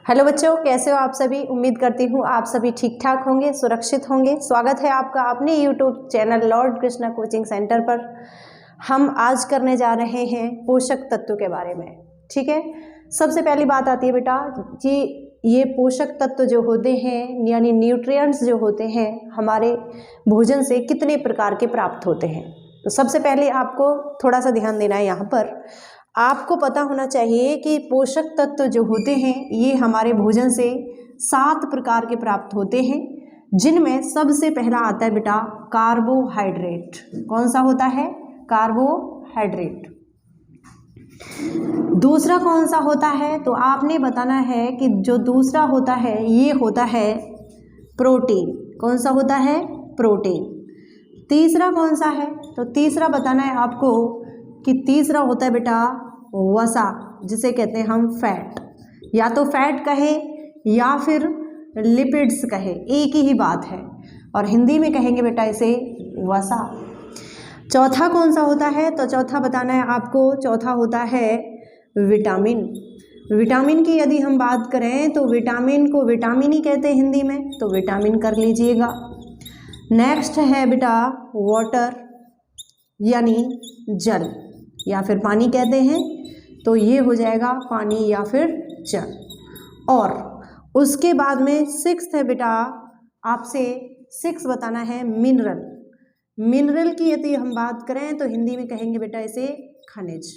Hello बच्चों, कैसे हो आप सभी। उम्मीद करती हूँ आप सभी ठीक ठाक होंगे, सुरक्षित होंगे। स्वागत है आपका अपने YouTube channel Lord Krishna coaching centre पर। हम आज करने जा रहे हैं पोषक तत्व के बारे में। ठीक है, सबसे पहली बात आती है बेटा कि ये पोषक तत्व जो होते हैं यानी न्यूट्रिएंट्स जो होते हैं हमारे भोजन से कितने प्रकार के प्राप्त होते हैं। तो सबसे पहले आपको थोड़ा सा ध्यान देना है। यहाँ पर आपको पता होना चाहिए कि पोषक तत्व जो होते हैं ये हमारे भोजन से 7 प्रकार के प्राप्त होते हैं, जिनमें सबसे पहला आता है बेटा कार्बोहाइड्रेट। कौन सा होता है? कार्बोहाइड्रेट। दूसरा कौन सा होता है? तो आपने बताना है कि जो दूसरा होता है ये होता है प्रोटीन। कौन सा होता है? प्रोटीन। तीसरा कौन सा है? तो तीसरा बताना है आपको कि तीसरा होता है बेटा वसा, जिसे कहते हैं हम फैट। या तो फैट कहे या फिर लिपिड्स कहे, एक ही बात है, और हिंदी में कहेंगे बेटा इसे वसा। चौथा कौन सा होता है? तो चौथा बताना है आपको, चौथा होता है विटामिन। विटामिन की यदि हम बात करें तो विटामिन को विटामिन ही कहते हैं हिंदी में, तो विटामिन कर लीजिएगा। नेक्स्ट है बेटा वाटर यानी जल या फिर पानी कहते हैं, तो ये हो जाएगा पानी या फिर जल। और उसके बाद में 6th है बेटा, आपसे 6 बताना है मिनरल। मिनरल की यदि हम बात करें तो हिंदी में कहेंगे बेटा इसे खनिज।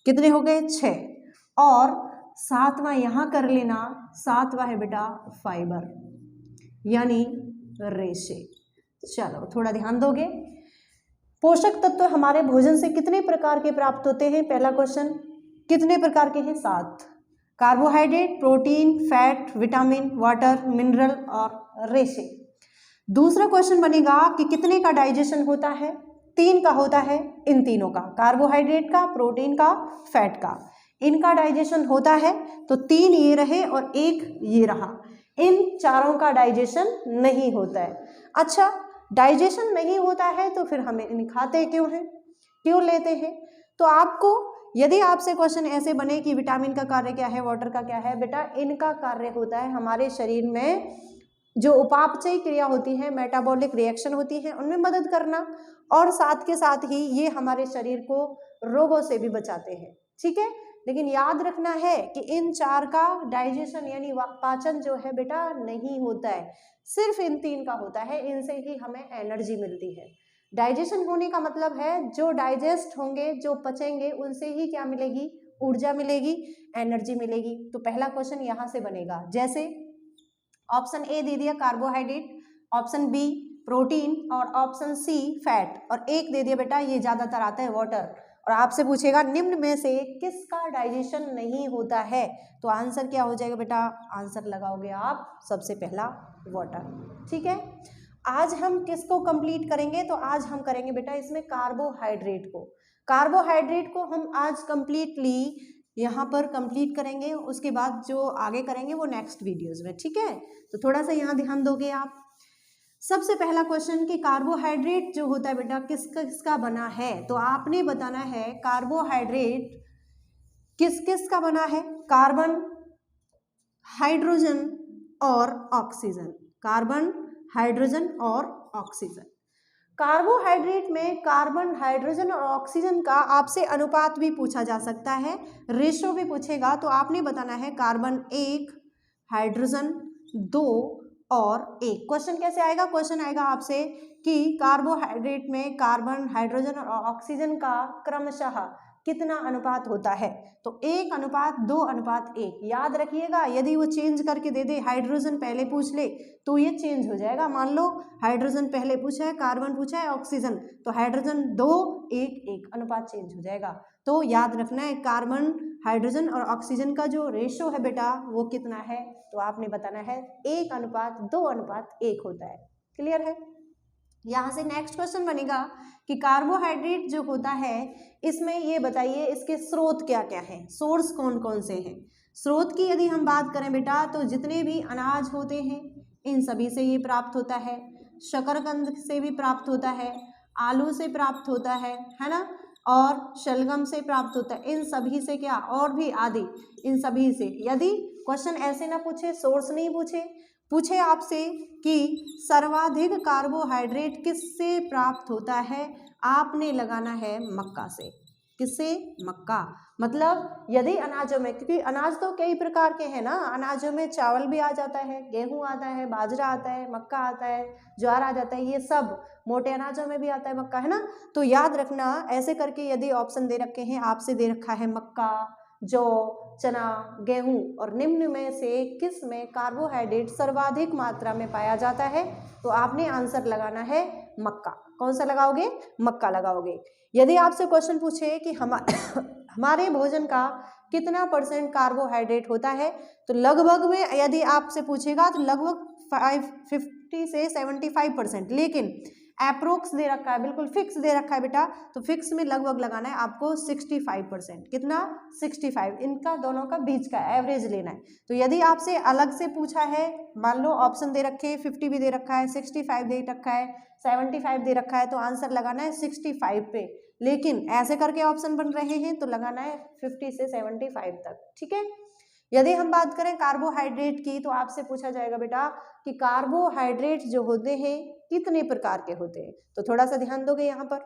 कितने हो गए? 6। और 7वां यहाँ कर लेना, 7वां है बेटा फाइबर यानी रेशे। चलो थोड़ा ध्यान दोगे। पोषक तत्व हमारे भोजन से कितने प्रकार के प्राप्त होते हैं? पहला क्वेश्चन, कितने प्रकार के हैं? 7। Carbohydrate, protein, fat, vitamin, water, mineral और रेशे। दूसरा क्वेश्चन बनेगा कि कितने का डाइजेशन होता है? 3 का होता है, इन तीनों का, कार्बोहाइड्रेट का, प्रोटीन का, फैट का, इनका डाइजेशन होता है। तो 3 ये रहे और 1 ये रहा। इन चारों का डाइजेशन नहीं होता है। अच्छा, डाइजेशन नहीं होता है तो फिर हमें इन खाते क्यों हैं, क्यों लेते हैं? तो आपको यदि आपसे क्वेश्चन ऐसे बने कि विटामिन का कार्य क्या है, वाटर का क्या है, बेटा इनका कार्य होता है हमारे शरीर में जो उपापचयी क्रिया होती है, मेटाबॉलिक रिएक्शन होती है, उनमें मदद करना, और साथ के साथ ही ये हमारे शरीर को रोगों से भी बचाते हैं। ठीक है, लेकिन याद रखना है कि इन 4 का डाइजेशन यानी पाचन जो है बेटा नहीं होता है, सिर्फ इन 3 का होता है। इनसे ही हमें एनर्जी मिलती है। डाइजेशन होने का मतलब है जो डाइजेस्ट होंगे, जो पचेंगे, उनसे ही क्या मिलेगी? ऊर्जा मिलेगी, एनर्जी मिलेगी। तो पहला क्वेश्चन यहाँ से बनेगा, जैसे ऑप्शन ए दे दिया कार्बोहाइड्रेट, ऑप्शन बी प्रोटीन और ऑप्शन सी फैट, और एक दे दिया बेटा ये ज्यादातर आता है वाटर। और आपसे पूछेगा निम्न में से किसका डाइजेशन नहीं होता है, तो आंसर क्या हो जाएगा बेटा? आंसर लगाओगे आप सबसे पहला वाटर। ठीक है, आज हम किसको कंप्लीट करेंगे? तो आज हम करेंगे बेटा इसमें कार्बोहाइड्रेट को। कार्बोहाइड्रेट को हम आज कंप्लीटली यहाँ पर कंप्लीट करेंगे, उसके बाद जो आगे करेंगे वो नेक्स्ट वीडियोस में। ठीक है, तो थोड़ा सा यहाँ ध्यान दोगे आप। सबसे पहला क्वेश्चन कि कार्बोहाइड्रेट जो होता है बेटा किसका किसका बना है, तो आपने बताना है कार्बोहाइड्रेट किस किस का बना है? कार्बन, हाइड्रोजन और ऑक्सीजन। कार्बन, हाइड्रोजन और ऑक्सीजन। कार्बोहाइड्रेट में कार्बन, हाइड्रोजन और ऑक्सीजन का आपसे अनुपात भी पूछा जा सकता है, रेशो भी पूछेगा। तो आपने बताना है कार्बन 1, हाइड्रोजन 2 और 1। क्वेश्चन कैसे आएगा? क्वेश्चन आएगा आपसे कि कार्बोहाइड्रेट में कार्बन, हाइड्रोजन और ऑक्सीजन का क्रमशः कितना अनुपात होता है? तो 1:2:1। याद रखिएगा, यदि वो चेंज करके दे दे, हाइड्रोजन पहले पूछ ले तो ये चेंज हो जाएगा। मान लो हाइड्रोजन पहले पूछा है, कार्बन पूछा है, ऑक्सीजन, तो हाइड्रोजन 2:1 अनुपात चेंज हो जाएगा। तो याद रखना है कार्बन, हाइड्रोजन और ऑक्सीजन का जो रेशो है बेटा वो कितना है, तो आपने बताना है 1:2:1 होता है। क्लियर है? यहाँ से नेक्स्ट क्वेश्चन बनेगा कि कार्बोहाइड्रेट जो होता है इसमें ये बताइए इसके स्रोत क्या क्या हैं, सोर्स कौन कौन से हैं। स्रोत की यदि हम बात करें बेटा तो जितने भी अनाज होते हैं इन सभी से ये प्राप्त होता है, शकरकंद से भी प्राप्त होता है, आलू से प्राप्त होता है ना, और शलगम से प्राप्त होता है। इन सभी से क्या, और भी आदि, इन सभी से। यदि क्वेश्चन ऐसे ना पूछे, सोर्स नहीं पूछे, पूछे आपसे कि सर्वाधिक कार्बोहाइड्रेट किससे प्राप्त होता है, आपने लगाना है मक्का से। किससे? मक्का। मतलब यदि अनाजों में, क्योंकि अनाज तो कई प्रकार के हैं ना, अनाजों में चावल भी आ जाता है, गेहूं आता है, बाजरा आता है, मक्का आता है, ज्वार आ जाता है, ये सब मोटे अनाजों में भी आता है मक्का, है ना। तो याद रखना ऐसे करके, यदि ऑप्शन दे रखे हैं आपसे, दे रखा है मक्का, जौ, चना, गेहूं और निम्न में से किस में कार्बोहाइड्रेट सर्वाधिक मात्रा में पाया जाता है, तो आपने आंसर लगाना है मक्का। कौन सा लगाओगे? मक्का लगाओगे। यदि आपसे क्वेश्चन पूछे कि हमारे भोजन का कितना % कार्बोहाइड्रेट होता है, तो लगभग में यदि आपसे पूछेगा तो लगभग 50 से 75%, लेकिन अप्रोक्स दे रखा है, बिल्कुल फिक्स दे रखा है बेटा, तो फिक्स में लगभग लगाना है आपको 65%। कितना? 65। इनका दोनों का बीच का एवरेज लेना है। तो यदि आपसे अलग से पूछा है, मान लो ऑप्शन दे रखे हैं, 50 भी दे रखा है, 65 दे रखा है, 75 दे रखा है, तो आंसर लगाना है 65 पे। लेकिन ऐसे करके ऑप्शन बन रहे हैं तो लगाना है 50 से 75 तक, ठीक है। यदि हम बात करें कार्बोहाइड्रेट की, तो आपसे पूछा जाएगा बेटा कि कार्बोहाइड्रेट जो होते हैं कितने प्रकार के होते हैं, तो थोड़ा सा ध्यान दोगे यहाँ पर।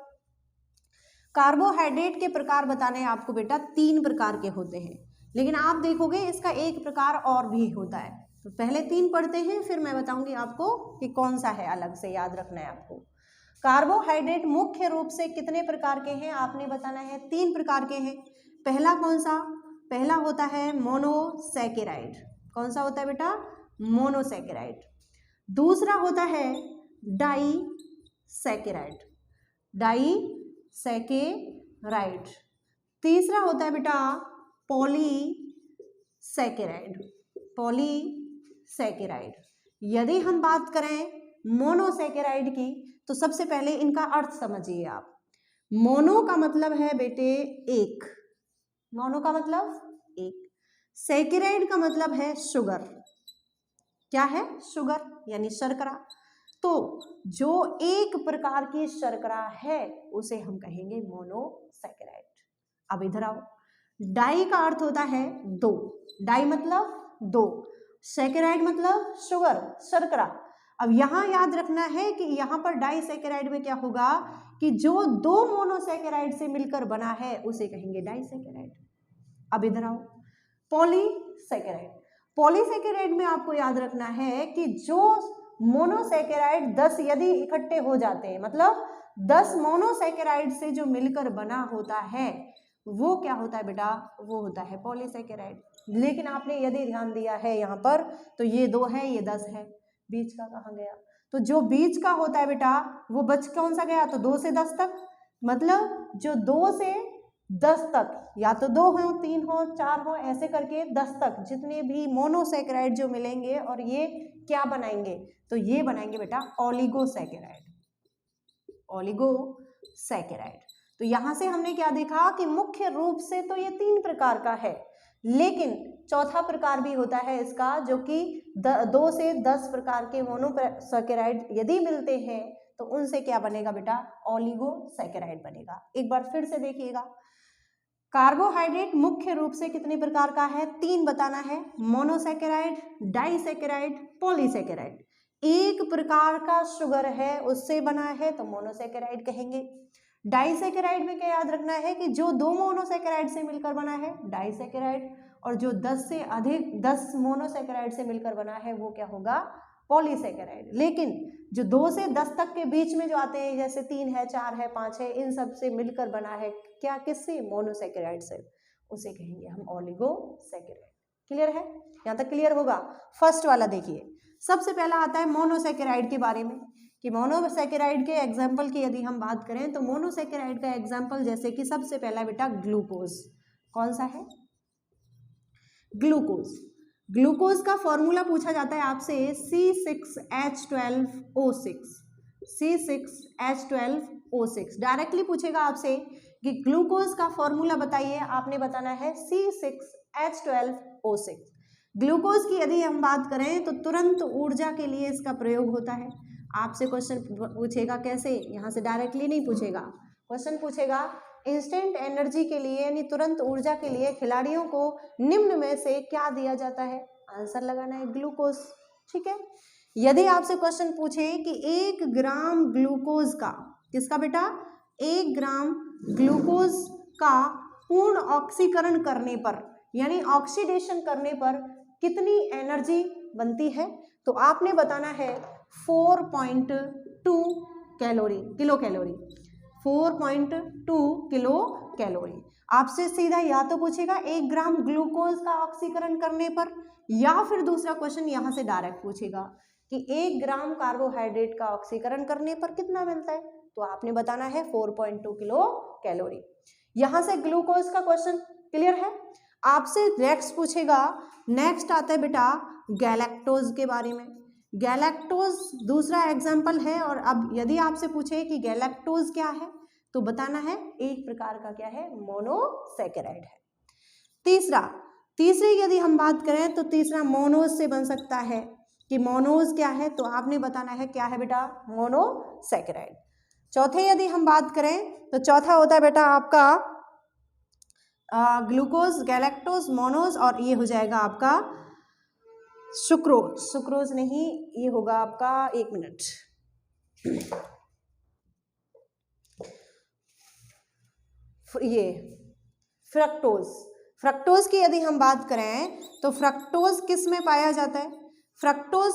कार्बोहाइड्रेट के प्रकार बताने हैं आपको बेटा, 3 प्रकार के होते हैं, लेकिन आप देखोगे इसका एक प्रकार और भी होता है। तो पहले 3 पढ़ते हैं, फिर मैं बताऊंगी आपको कि कौन सा है, अलग से याद रखना है आपको। कार्बोहाइड्रेट मुख्य रूप से कितने प्रकार के हैं, आपने बताना है 3 प्रकार के हैं। पहला कौन सा? पहला होता है मोनोसैकेराइड। कौन सा होता है बेटा? मोनोसैकेराइड। दूसरा होता है डाइसैकेराइड, डाइसैकेराइड। तीसरा होता है बेटा पॉलीसैकेराइड, पॉलीसैकेराइड। यदि हम बात करें मोनोसैकेराइड की, तो सबसे पहले इनका अर्थ समझिए आप। मोनो का मतलब है बेटे एक, मोनो का मतलब एक, सैकेराइड का मतलब है शुगर। क्या है? शुगर यानी शर्करा। तो जो एक प्रकार की शर्करा है उसे हम कहेंगे मोनोसैकेराइड। अब इधर आओ, डाई का अर्थ होता है 2, डाई मतलब 2, सैकेराइड मतलब शुगर, शर्करा। अब यहाँ याद रखना है कि यहाँ पर डाइसैकेराइड में क्या होगा कि जो 2 मोनोसैकेराइड से मिलकर बना है उसे कहेंगे डाइसैकेराइड। अब इधर आओ, पॉलीसैकेराइड। पॉलीसैकेराइड में आपको याद रखना है कि जो मोनोसैकेराइड 10 यदि इकट्ठे हो जाते हैं, मतलब 10 मोनोसैकेराइड से जो मिलकर बना होता है, वो क्या होता है बेटा? वो होता है पॉलीसैकेराइड। लेकिन आपने यदि ध्यान दिया है यहाँ पर, तो ये 2 है, ये 10 है, बीच का कहाँ गया? तो जो बीच का होता है बेटा वो बच कौन सा गया? तो 2 से 10 तक, मतलब जो 2 से 10 तक, या तो 2 हो, 3 हो, 4 हो, ऐसे करके 10 तक जितने भी मोनोसैकेराइड जो मिलेंगे, और ये क्या बनाएंगे? तो ये बनाएंगे बेटा ओलिगोसैकेराइड, ओलिगोसैकेराइड। तो यहाँ से हमने क्या देखा कि मुख्य रूप से तो ये 3 प्रकार का है, लेकिन चौथा प्रकार भी होता है इसका, जो कि 2 से 10 प्रकार के मोनोसैकेराइड यदि मिलते हैं तो उनसे क्या बनेगा बेटा? ओलिगोसैकेराइड बनेगा। एक बार फिर से देखिएगा, कार्बोहाइड्रेट मुख्य रूप से कितने प्रकार का है? 3 बताना है, मोनोसैकेराइड, डाइसैकेराइड, पॉलीसैकेराइड। एक प्रकार का शुगर है उससे बना है तो मोनोसैकेराइड कहेंगे। डाइसैकेराइड में क्या याद रखना है कि जो 2 मोनोसैकेराइड से मिलकर बना है डाइसैकेराइड, और जो 10 से अधिक 10 मोनोसैकेराइड से मिलकर बना है वो क्या होगा? पॉलीसैकेराइड। लेकिन जो 2 से 10 तक के बीच में जो आते हैं, जैसे 3 है, 4 है, 5 है, इन सब से मिलकर बना है क्या? किससे? मोनोसैकेराइड से, उसे कहेंगे हम ओलिगोसैकेराइड। क्लियर है? यहाँ तक क्लियर होगा? फर्स्ट वाला देखिए, सबसे पहला आता है मोनोसैकेराइड के बारे में, कि मोनोसैकेराइड के एग्जाम्पल की यदि हम बात करें तो मोनोसैकेराइड का एग्जाम्पल जैसे कि सबसे पहला बेटा ग्लूकोज। कौन सा है? ग्लूकोज। ग्लूकोज का फॉर्मूला पूछा जाता है आपसे C6H12O6, C6H12O6 डायरेक्टली पूछेगा आपसे कि ग्लूकोज का फॉर्मूला बताइए, आपने बताना है C6H12O6। ग्लूकोज की यदि हम बात करें तो तुरंत ऊर्जा के लिए इसका प्रयोग होता है। आपसे क्वेश्चन पूछेगा कैसे, यहाँ से डायरेक्टली नहीं पूछेगा, क्वेश्चन पूछेगा इंस्टेंट एनर्जी के लिए यानी तुरंत ऊर्जा के लिए खिलाड़ियों को निम्न में से क्या दिया जाता है? आंसर लगाना है ग्लूकोज। ठीक है, यदि आपसे क्वेश्चन पूछे कि 1 ग्राम ग्लूकोज का, किसका बेटा? 1 ग्राम ग्लूकोज का पूर्ण ऑक्सीकरण करने पर यानी ऑक्सीडेशन करने पर कितनी एनर्जी बनती है? तो आपने बताना है 4.2 किलो कैलोरी। 4.2 kilo calorie. आपसे सीधा या तो पूछेगा 1 ग्राम ग्लूकोज का ऑक्सीकरण करने पर, या फिर दूसरा क्वेश्चन यहां से डायरेक्ट पूछेगा कि 1 ग्राम कार्बोहाइड्रेट का ऑक्सीकरण करने पर कितना मिलता है? तो आपने बताना है 4.2 किलो कैलोरी। यहां से ग्लूकोज का क्वेश्चन क्लियर है। आपसे नेक्स्ट पूछेगा, नेक्स्ट आता है बेटा गैलेक्टोज के बारे में। गैलेक्टोज दूसरा एग्जाम्पल है, और अब यदि आपसे पूछे कि गैलेक्टोज क्या है तो बताना है एक प्रकार का क्या है? मोनोसैकेराइड है। तीसरी यदि हम बात करें तो तीसरा मोनोज से बन सकता है कि मोनोज क्या है, तो आपने बताना है क्या है बेटा? मोनोसैकेराइड। चौथे यदि हम बात करें तो चौथा होता है बेटा आपका ग्लूकोज, गैलेक्टोज, मोनोज, और ये हो जाएगा आपका सुक्रोज। सुक्रोज नहीं, ये होगा आपका, एक मिनट, ये फ्रक्टोज। फ्रक्टोज की यदि हम बात करें तो फ्रक्टोज किस में पाया जाता है? फ्रक्टोज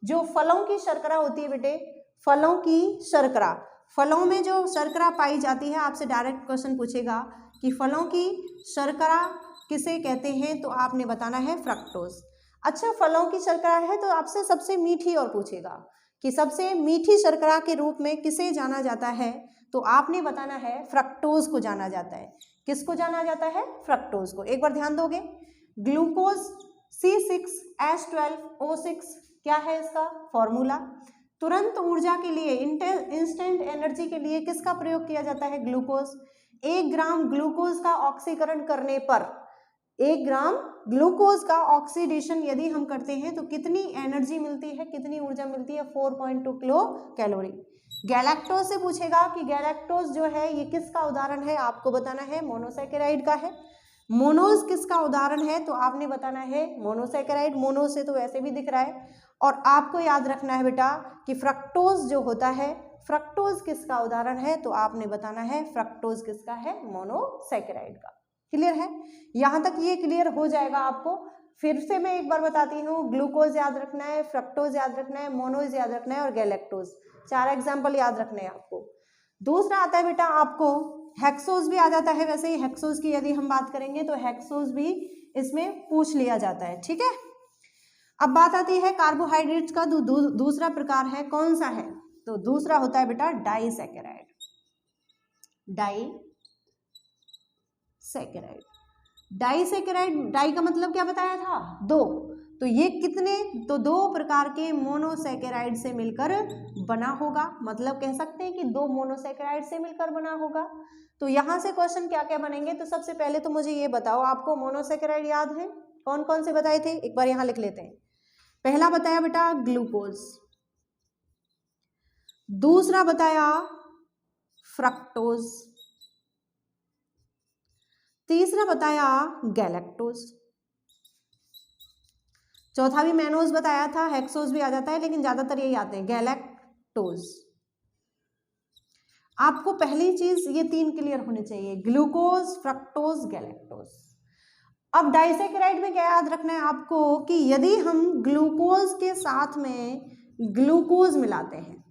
जो फलों की शर्करा होती है बेटे, फलों की शर्करा, फलों में जो शर्करा पाई जाती है, आपसे डायरेक्ट क्वेश्चन पूछेगा कि फलों की शर्करा किसे कहते हैं, तो आपने बताना है फ्रक्टोज। अच्छा, फलों की शर्करा है तो आपसे सबसे मीठी और पूछेगा कि सबसे मीठी शर्करा के रूप में किसे जाना जाता है, तो आपने बताना है फ्रक्टोज को जाना जाता है। किसको जाना जाता है? फ्रक्टोज को। एक बार ध्यान दोगे, ग्लूकोज C6H12O6 क्या है इसका फॉर्मूला? तुरंत ऊर्जा के लिए, इंस्टेंट एनर्जी के लिए किसका प्रयोग किया जाता है? ग्लूकोज। 1 ग्राम ग्लूकोज का ऑक्सीकरण करने पर, 1 ग्राम ग्लूकोज का ऑक्सीडेशन यदि हम करते हैं तो कितनी एनर्जी मिलती है, कितनी ऊर्जा मिलती है? 4.2 किलो कैलोरी। गैलेक्टोज से पूछेगा कि गैलेक्टोज जो है ये किसका उदाहरण है, आपको बताना है मोनोसैकेराइड का है। मोनोज किसका उदाहरण है, तो आपने बताना है मोनोसैकेराइड। मोनो से तो वैसे भी दिख रहा है। और आपको याद रखना है बेटा कि फ्रक्टोज जो होता है, फ्रक्टोज किसका उदाहरण है, तो आपने बताना है फ्रक्टोज किसका है? मोनोसैकेराइड का। क्लियर है? यहां तक ये क्लियर हो जाएगा आपको। फिर से मैं एक बार बताती हूँ, ग्लूकोज याद रखना है, फ्रक्टोज याद रखना है, मोनोज याद रखना है और गैलेक्टोज, 4 एग्जाम्पल याद रखने हैं आपको। दूसरा आता है बेटा आपको हेक्सोज भी आ जाता है। वैसे ही हेक्सोज की यदि हम बात करेंगे तो हेक्सोज भी इसमें पूछ लिया जाता है। ठीक है, अब बात आती है कार्बोहाइड्रेट्स का। दूसरा प्रकार है, कौन सा है? तो दूसरा होता है बेटा डाइसैकेराइड। डाइसैकेराइड, डाइसैकेराइड, डाई का मतलब क्या बताया था? 2। तो ये कितने? तो 2 प्रकार के मोनोसैकेराइड से मिलकर बना होगा। मतलब कह सकते हैं कि 2 मोनोसैकेराइड से मिलकर बना होगा। तो यहां से क्वेश्चन क्या क्या बनेंगे? तो सबसे पहले तो मुझे ये बताओ, आपको मोनोसैकेराइड याद है? कौन कौन से बताए थे? एक बार यहां लिख लेते हैं। पहला बताया बेटा ग्लूकोज, दूसरा बताया फ्रक्टोज, तीसरा बताया गैलेक्टोज, चौथा भी मैनोज बताया था, हेक्सोज भी आ जाता है, लेकिन ज्यादातर यही आते हैं गैलेक्टोज। आपको पहली चीज ये 3 क्लियर होने चाहिए, ग्लूकोज, फ्रक्टोज, गैलेक्टोज। अब डाइसैकेराइड में क्या याद रखना है आपको कि यदि हम ग्लूकोज के साथ में ग्लूकोज मिलाते हैं,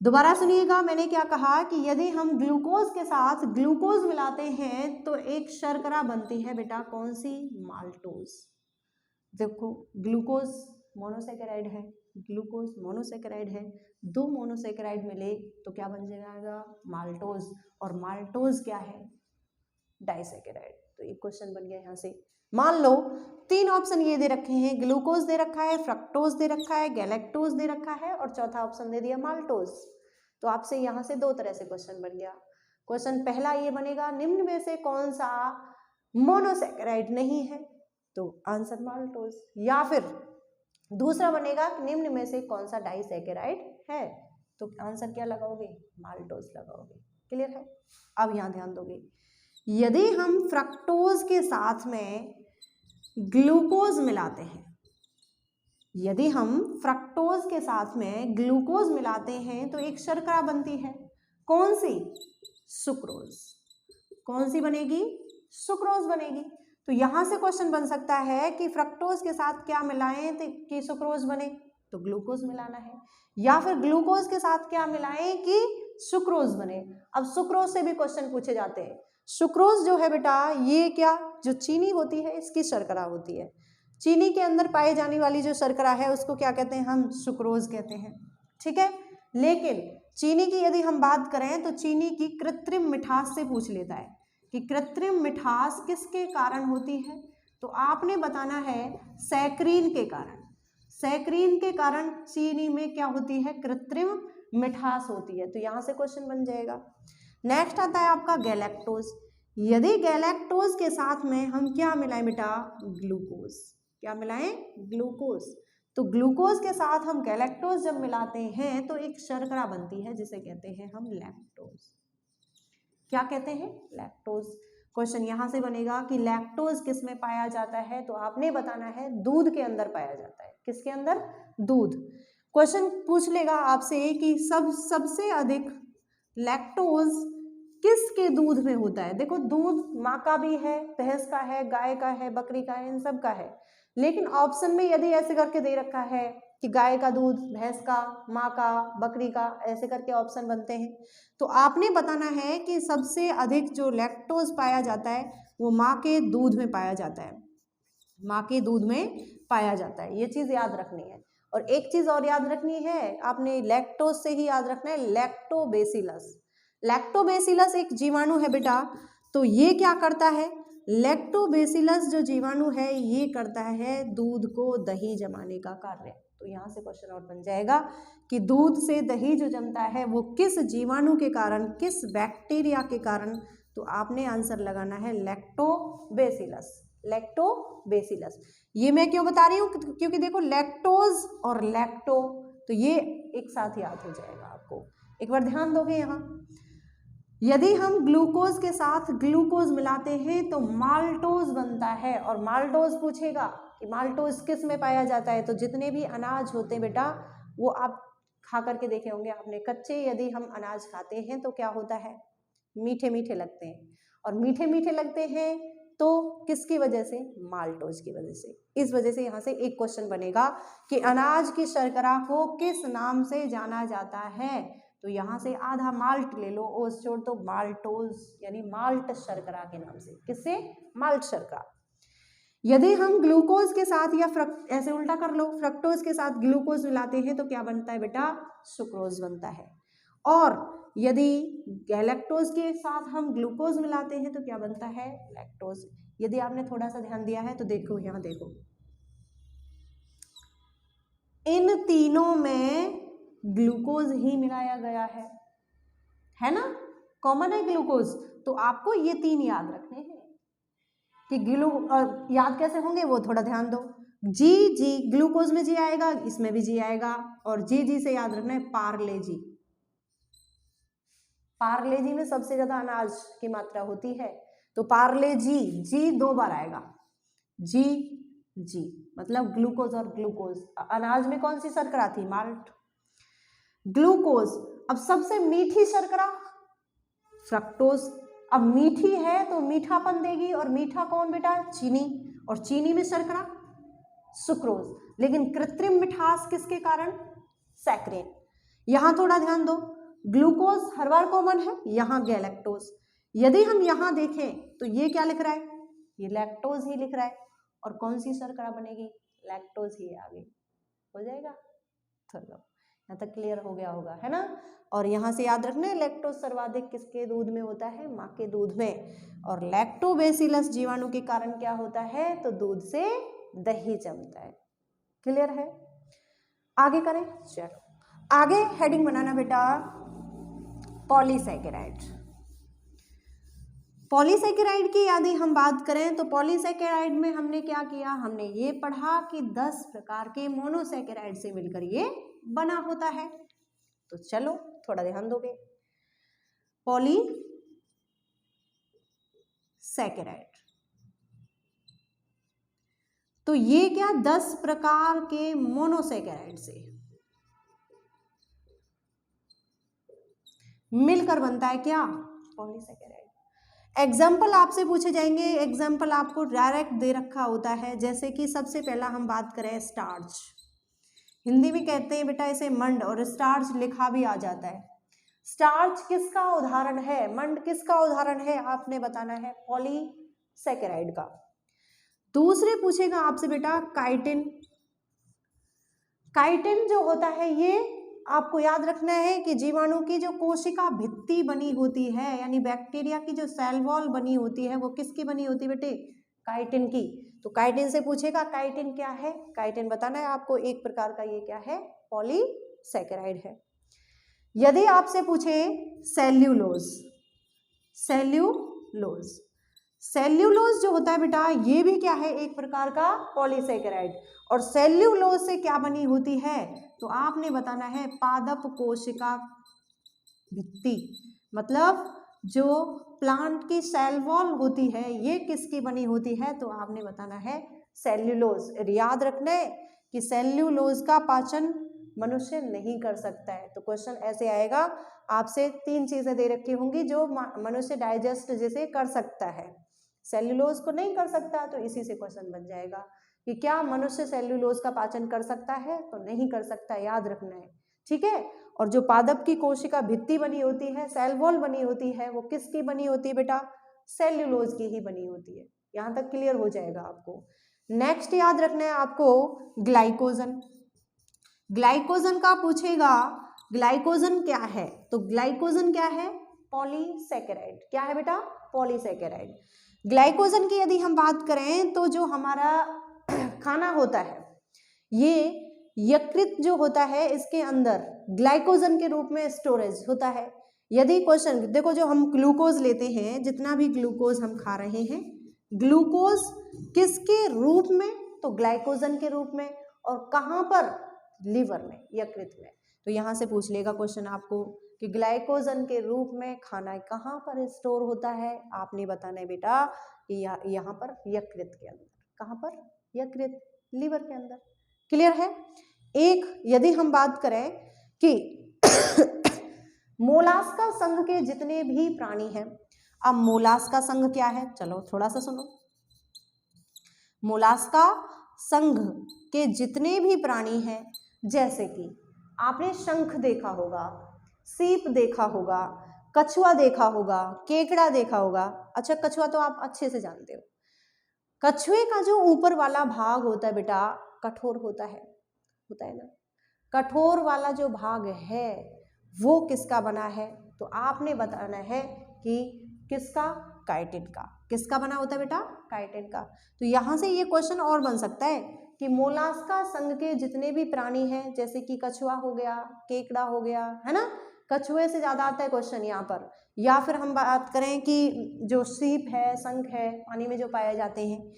दोबारा सुनिएगा मैंने क्या कहा कि यदि हम ग्लूकोज के साथ ग्लूकोज मिलाते हैं तो एक शर्करा बनती है बेटा, कौन सी? माल्टोज। देखो, ग्लूकोज मोनोसैकेराइड है, ग्लूकोज मोनोसैकेराइड है, 2 मोनोसैकेराइड मिले तो क्या बन जाएगा? माल्टोज। और माल्टोज क्या है? डाइसैकेराइड। तो एक क्वेश्चन बन गया यहाँ से। मान लो 3 ऑप्शन ये दे रखे हैं, ग्लूकोज दे रखा है, फ्रक्टोज दे रखा है, गैलेक्टोज दे रखा है, और चौथा ऑप्शन दे दिया माल्टोज। तो आपसे यहाँ से 2 तरह से क्वेश्चन बन गया। क्वेश्चन पहला ये बनेगा, निम्न में से कौन सा मोनोसैकेराइड नहीं है, तो आंसर माल्टोज। या फिर दूसरा बनेगा कि निम्न में से कौन सा डाइसैकेराइड है, तो आंसर क्या लगाओगे? माल्टोज लगाओगे। क्लियर है। अब यहाँ ध्यान दोगे, यदि हम फ्रक्टोज के साथ में ग्लूकोज मिलाते हैं, यदि हम फ्रक्टोज के साथ में ग्लूकोज मिलाते हैं तो एक शर्करा बनती है, कौन सी? सुक्रोज। कौन सी बनेगी? सुक्रोज बनेगी। तो यहां से क्वेश्चन बन सकता है कि फ्रक्टोज के साथ क्या मिलाएं तो कि सुक्रोज बने, तो ग्लूकोज मिलाना है, या फिर ग्लूकोज के साथ क्या मिलाएं कि सुक्रोज बने। अब सुक्रोज से भी क्वेश्चन पूछे जाते हैं। सुक्रोज जो है बेटा, ये क्या, जो चीनी होती है इसकी शर्करा होती है। चीनी के अंदर पाई जाने वाली जो शर्करा है उसको क्या कहते हैं? हम सुक्रोज कहते हैं। ठीक है, लेकिन चीनी की यदि हम बात करें तो चीनी की कृत्रिम मिठास से पूछ लेता है कि कृत्रिम मिठास किसके कारण होती है, तो आपने बताना है सैकरीन के कारण। सैकरीन के कारण चीनी में क्या होती है? कृत्रिम मिठास होती है। तो यहाँ से क्वेश्चन बन जाएगा। नेक्स्ट आता है आपका गैलेक्टोज। यदि गैलेक्टोज के साथ में हम क्या मिलाएं बेटा? ग्लूकोज। क्या मिलाएं? ग्लूकोज। तो ग्लूकोज के साथ हम गैलेक्टोज जब मिलाते हैं तो एक शर्करा बनती है जिसे कहते हैं हम लैक्टोज। क्या कहते हैं? लैक्टोज। क्वेश्चन यहां से बनेगा कि लैक्टोज किस में पाया जाता है, तो आपने बताना है दूध के अंदर पाया जाता है। किसके अंदर? दूध। क्वेश्चन पूछ लेगा आपसे कि सबसे अधिक लैक्टोज किसके दूध में होता है। देखो, दूध माँ का भी है, भैंस का है, गाय का है, बकरी का है, इन सब का है, लेकिन ऑप्शन में यदि ऐसे करके दे रखा है कि गाय का दूध, भैंस का, माँ का, बकरी का, ऐसे करके ऑप्शन बनते हैं, तो आपने बताना है कि सबसे अधिक जो लैक्टोज पाया जाता है वो माँ के दूध में पाया जाता है। माँ के दूध में पाया जाता है, ये चीज़ याद रखनी है। और एक चीज़ और याद रखनी है, आपने लैक्टोज से ही याद रखना है, लैक्टोबैसिलस। लैक्टोबैसिलस एक जीवाणु है बेटा, तो ये क्या करता है? लैक्टोबैसिलस जो जीवाणु है ये करता है दूध को दही जमाने का कार्य। तो यहाँ से क्वेश्चन और बन जाएगा कि दूध से दही जो जमता है वो किस जीवाणु के कारण, किस बैक्टीरिया के कारण, तो आपने आंसर लगाना है लैक्टोबैसिलस। लैक्टोबैसिलस। ये मैं क्यों बता रही हूँ? क्योंकि देखो लैक्टोज और लैक्टो, तो ये एक साथ याद हो जाएगा आपको। एक बार ध्यान दोगे यहाँ, यदि हम ग्लूकोज के साथ ग्लूकोज मिलाते हैं तो माल्टोज बनता है। और माल्टोज पूछेगा कि माल्टोज किस में पाया जाता है, तो जितने भी अनाज होते हैं बेटा वो आप खा करके देखे होंगे आपने। कच्चे यदि हम अनाज खाते हैं तो क्या होता है? मीठे मीठे लगते हैं, और मीठे मीठे लगते हैं तो किसकी वजह से? माल्टोज की वजह से। इस वजह से यहाँ से एक क्वेश्चन बनेगा कि अनाज की शर्करा को किस नाम से जाना जाता है, तो यहाँ से आधा माल्ट ले लो, ओस छोड़ तो माल्टोज, यानी माल्ट शर्करा के नाम से। किससे? माल्ट शर्करा। यदि हम ग्लूकोज के साथ या ऐसे उल्टा कर लो, फ्रक्टोज के साथ ग्लूकोज मिलाते हैं तो क्या बनता है बेटा? सुक्रोज बनता है। और यदि गैलेक्टोज के साथ हम ग्लूकोज मिलाते हैं तो क्या बनता है? लैक्टोज। यदि आपने थोड़ा सा ध्यान दिया है तो देखो, यहाँ देखो, इन तीनों में ग्लूकोज ही मिलाया गया है ना, कॉमन है ग्लूकोज। तो आपको ये तीन याद रखने हैं कि याद कैसे होंगे वो थोड़ा ध्यान दो। जी जी, ग्लूकोज में जी आएगा, इसमें भी जी आएगा, और जी जी से याद रखना है पार्ले जी। पार्ले जी में सबसे ज्यादा अनाज की मात्रा होती है, तो पार्ले जी, जी 2 बार आएगा, जी जी, मतलब ग्लूकोज और ग्लूकोज। अनाज में कौन सी शर्करा थी? माल्ट। ग्लूकोज। अब सबसे मीठी शर्करा फ्रक्टोज। अब मीठी है तो मीठापन देगी, और मीठा कौन बेटा? चीनी। और चीनी में शर्करा सुक्रोज। लेकिन कृत्रिम मिठास किसके कारण? सैकरीन। यहां थोड़ा ध्यान दो, ग्लूकोज हर बार कॉमन है, यहां गैलेक्टोज। यदि हम यहां देखें तो ये क्या लिख रहा है? ये लैक्टोज ही लिख रहा है, और कौन सी शर्करा बनेगी? लैक्टोज ही आगे हो जाएगा। चलो, यहाँ तक क्लियर हो गया होगा, है ना। और यहाँ से याद रखना है लैक्टोज सर्वाधिक किसके दूध में होता है? माँ के दूध में। और लैक्टोबैसिलस जीवाणु के कारण क्या होता है? तो दूध से दही जमता है। क्लियर है? आगे करें, चलो आगे हेडिंग बनाना बेटा, पॉलीसैकेराइड। पॉलीसैकेराइड की यदि हम बात करें तो पॉलीसैकेराइड में हमने क्या किया? हमने ये पढ़ा कि 10 प्रकार के मोनोसैकेराइड से मिलकर ये बना होता है। तो चलो थोड़ा ध्यान दोगे, पॉलीसैकेराइड। तो ये क्या 10 प्रकार के मोनोसैकेराइड से मिलकर बनता है क्या? पॉलीसैकेराइड। एग्जाम्पल आपसे पूछे जाएंगे, एग्जाम्पल आपको डायरेक्ट दे रखा होता है। जैसे कि सबसे पहला हम बात करें स्टार्च, हिंदी में कहते हैं बेटा इसे मंड, और स्टार्च लिखा भी आ जाता है। स्टार्च किसका उदाहरण है? मंड किसका उदाहरण है? आपने बताना है पॉलीसैकेराइड का। दूसरे पूछेगा आपसे बेटा काइटिन। काइटिन जो होता है ये आपको याद रखना है कि जीवाणु की जो कोशिका भित्ति बनी होती है, यानी बैक्टीरिया की जो सेल वॉल बनी होती है, वो किसकी बनी होती है बेटे? काइटिन की। तो काइटिन से पूछेगा काइटिन क्या है? काइटिन बताना है आपको, एक प्रकार का ये क्या है? पॉलीसैकेराइड है। यदि आपसे पूछे सेल्यूलोज, सेल्यूलोज, सेल्यूलोज जो होता है बेटा ये भी क्या है? एक प्रकार का पॉलीसैकेराइड। और सेल्यूलोज से क्या बनी होती है? तो आपने बताना है पादप कोशिका भित्ति, मतलब जो प्लांट की सेल वॉल होती है ये किसकी बनी होती है? तो आपने बताना है सेल्यूलोज। याद रखना है कि सेल्यूलोज का पाचन मनुष्य नहीं कर सकता है। तो क्वेश्चन ऐसे आएगा, आपसे 3 चीजें दे रखी होंगी जो मनुष्य डाइजेस्ट जिसे कर सकता है, सेल्यूलोज को नहीं कर सकता। तो इसी से क्वेश्चन बन जाएगा कि क्या मनुष्य सेल्यूलोज का पाचन कर सकता है? तो नहीं कर सकता, याद रखना है, ठीक है। और जो पादप की कोशिका भित्ति बनी होती है, सेल वॉल बनी होती है, वो किसकी बनी होती है बेटा? सेल्यूलोज की ही बनी होती है। यहां तक क्लियर हो जाएगा आपको। नेक्स्ट याद रखना है आपको ग्लाइकोजन। ग्लाइकोजन का पूछेगा, ग्लाइकोजन क्या है? तो ग्लाइकोजन क्या है? पॉलीसैकेराइड। क्या है बेटा? पॉलीसैकेराइड। ग्लाइकोजन की यदि हम बात करें तो जो हमारा खाना होता है ये यकृत जो होता है इसके अंदर ग्लाइकोजन के रूप में स्टोरेज होता है। यदि क्वेश्चन देखो, जो हम ग्लूकोज लेते हैं, जितना भी ग्लूकोज हम खा रहे हैं, ग्लूकोज किसके रूप में? तो ग्लाइकोजन के रूप में। और कहाँ पर? लीवर में, यकृत में। तो यहां से पूछ लेगा क्वेश्चन आपको कि ग्लाइकोजन के रूप में खाना कहाँ पर स्टोर होता है? आपने बताना है बेटा कि यहाँ पर यकृत के अंदर। कहाँ पर? यकृत, लीवर के अंदर। क्लियर है? एक यदि हम बात करें कि मोलास्का संघ के जितने भी प्राणी हैं, अब मोलास्का संघ क्या है? चलो थोड़ा सा सुनो। मोलास्का संघ के जितने भी प्राणी हैं, जैसे कि आपने शंख देखा होगा, सीप देखा होगा, कछुआ देखा होगा, केकड़ा देखा होगा। अच्छा, कछुआ तो आप अच्छे से जानते हो। कछुए का जो ऊपर वाला भाग होता है बेटा कठोर होता है ना? कठोर वाला जो भाग है वो किसका बना है? तो आपने बताना है कि किसका? काइटिन का। किसका बना होता है बेटा? काइटिन का। तो यहां से ये क्वेश्चन और बन सकता है कि मोलास्का संघ के जितने भी प्राणी हैं, जैसे कि कछुआ हो गया, केकड़ा हो गया, है ना? कछुए से ज्यादा आता है क्वेश्चन यहाँ पर। या फिर हम बात करें कि जो सीप है, शंख है, पानी में जो पाए जाते हैं,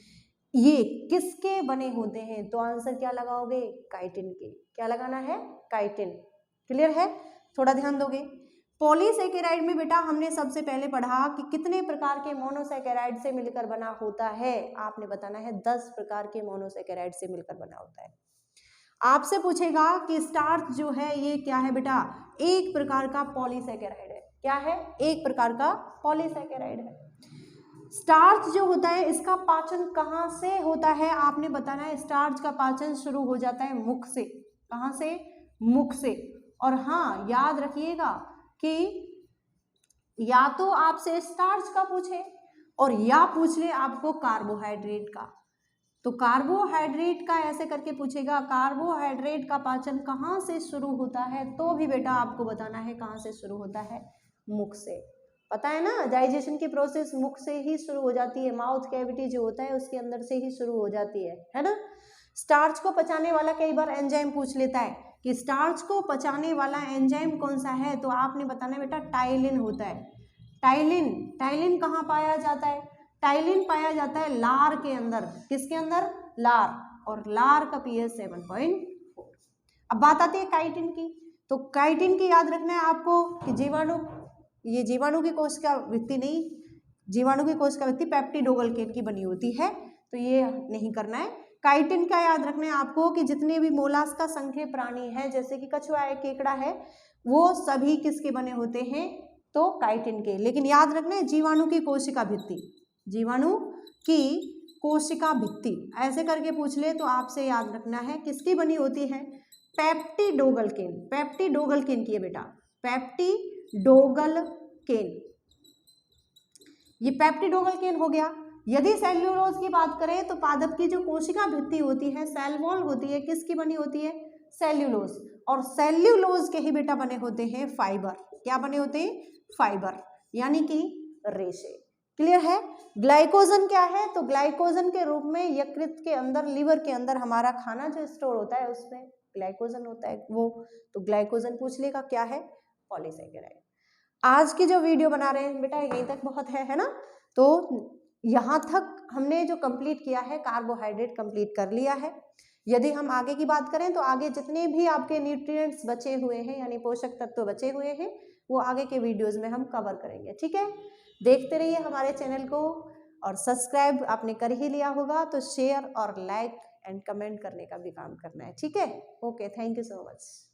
ये किसके बने होते हैं? तो आंसर क्या लगाओगे? काइटिन के। क्या लगाना है? काइटिन। क्लियर है? थोड़ा ध्यान दोगे। पॉलीसैकेराइड में बेटा हमने सबसे पहले पढ़ा कि कितने प्रकार के मोनोसैकेराइड से मिलकर बना होता है? आपने बताना है 10 प्रकार के मोनोसैकेराइड से मिलकर बना होता है। आपसे पूछेगा कि स्टार्च जो है ये क्या है बेटा? एक प्रकार का पॉलीसैकेराइड है। क्या है? एक प्रकार का पॉलीसैकेराइड है। स्टार्च जो होता है इसका पाचन कहाँ से होता है? आपने बताना है स्टार्च का पाचन शुरू हो जाता है मुख से। कहाँ से? मुख से। और हाँ, याद रखिएगा कि या तो आपसे स्टार्च का पूछे और या पूछ ले आपको कार्बोहाइड्रेट का। तो कार्बोहाइड्रेट का ऐसे करके पूछेगा, कार्बोहाइड्रेट का पाचन कहाँ से शुरू होता है? तो भी बेटा आपको बताना है कहाँ से शुरू होता है? मुख से। पता है ना, डाइजेशन की प्रोसेस मुख से ही शुरू हो जाती है। माउथ कैविटी जो होता है उसके अंदर से ही शुरू हो जाती है ना? स्टार्च को पचाने वाला कई बार एंजाइम पूछ लेता है कि स्टार्च को पचाने वाला एंजाइम कौन सा है? तो आपने बताना है बेटा टाइलिन होता है। टाइलिन। टाइलिन कहाँ पाया जाता है? टाइलिन पाया जाता है लार के अंदर। किसके अंदर? लार। और लार का pH 7.4। अब बात आती है काइटिन की। तो काइटिन की याद रखना है आपको कि जीवाणु ये जीवाणु की कोशिका भित्ति नहीं, जीवाणु की कोशिका भित्ति पेप्टिडोग्लाइकेन की बनी होती है, तो ये नहीं करना है। काइटिन का याद रखना है आपको कि जितने भी मोलास्का संघीय प्राणी है, जैसे कि कछुआ है, केकड़ा है, वो सभी किसके बने होते हैं, तो काइटिन के। लेकिन याद रखना है जीवाणु की कोशिका भित्ति, जीवाणु की कोशिका भित्ति ऐसे करके पूछ ले तो आपसे याद रखना है किसकी बनी होती है, पेप्टिडोग्लाइकेन, पेप्टिडोग्लाइकेन की है बेटा, पेप्टिडोग्लाइकेन, ये पेप्टिडोग्लाइकेन हो गया। यदि सेल्यूलोज की बात करें तो पादप की जो कोशिका भित्ति होती है, सेल वॉल होती है, किसकी बनी होती है, सेल्यूलोज, और सेल्यूलोज के ही बेटा बने होते हैं फाइबर, क्या बने होते हैं, फाइबर, यानी कि रेशे। क्लियर है। ग्लाइकोजन क्या है, तो ग्लाइकोजन के रूप में यकृत के अंदर, लिवर के अंदर हमारा खाना जो स्टोर होता है उसमें ग्लाइकोजन होता है वो, तो ग्लाइकोजन पूछ लेगा क्या है, पॉलीसेकेराइड। आज की जो वीडियो बना रहे हैं बेटा यहीं तक बहुत है ना, तो यहाँ तक हमने जो कंप्लीट किया है कार्बोहाइड्रेट कंप्लीट कर लिया है। यदि हम आगे की बात करें तो आगे जितने भी आपके न्यूट्रिएंट्स बचे हुए हैं यानी पोषक तत्व बचे हुए हैं वो आगे के वीडियोस में हम कवर करेंगे। ठीक है, देखते रहिए हमारे चैनल को, और सब्सक्राइब आपने कर ही लिया होगा तो शेयर और लाइक एंड कमेंट करने का भी काम करना है। ठीक है, okay, thank you so much.